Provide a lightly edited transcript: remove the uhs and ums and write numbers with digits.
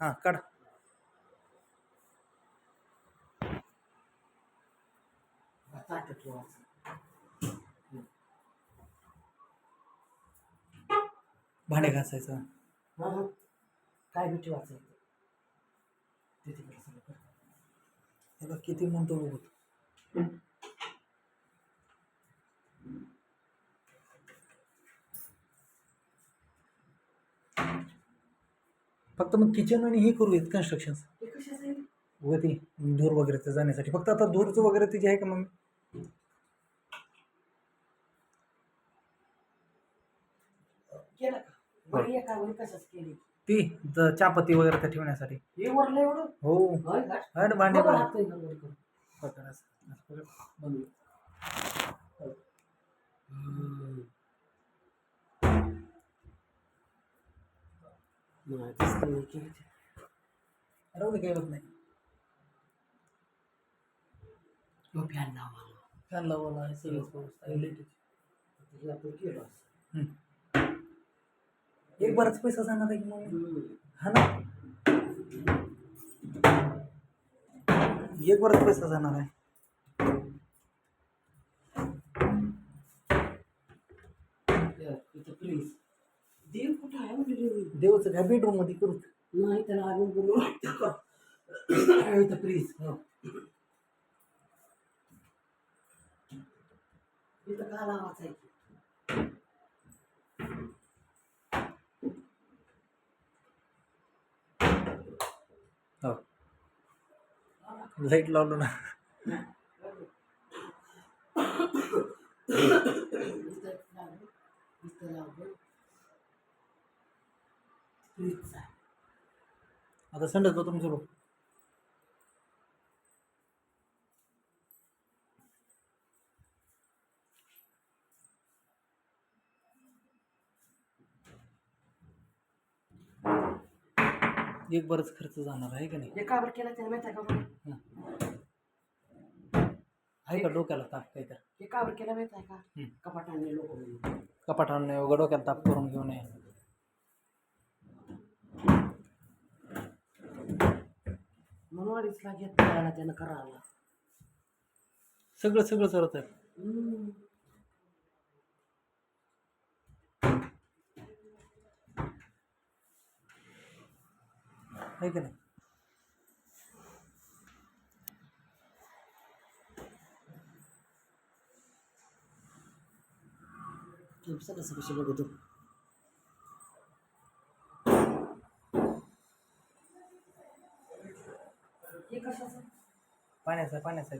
हां काढ. भांडे घासायचं. काय भीती वाचायचं त्याला किती म्हणतो बघू. फक्त मग किचन आणि हे करूयात कन्स्ट्रक्शन व ती धूर वगैरे जाण्यासाठी. फक्त आता धूरचं वगैरे तिची आहे का मग केलं का बरं एका वेळी कशाच केली ती चहापत्ती वगैरे त्या ठेवण्यासाठी. हे वरलं एवढं हो होय का? आणि भांडे बघा पण लागतंय का वर करून. पकड असं. असं पकड. बंद. नाही तसं नाही केलं. राहू दे काही होत नाही. तो फॅन लावा फॅन लावला आहे सगळंच व्यवस्था. हे आपण केलं असं. एक बराच पैसा जाणार आहे की मग. हा ना एक बराच पैसा जाणार आहे. प्लीज देव कुठं आहे म्हणजे देवचं काय बेडरूम मध्ये करू. नाही त्याला आम्ही बोलू प्लीज इथं का लावायचं आहे हो लाईट लावलो ना. आता संडास बाथरूम करू. एक बरंच खर्च जाणार आहे का नाही. हे काबर केला त्याने माहिती आहे का बरं? आहे का डोक्याला ताप काही तर. हे काबर केला माहिती आहे का कपाटाने लोक कपाट आणणे वगैरे डोक्याला ताप करून घेऊन ये. म्हणून अडीचला घेत त्याला त्यानं करायला सगळं सगळं करत आहे. आहे का नाही. कसं कशी बघतो हे कशाचं पाण्याचा पाण्याचा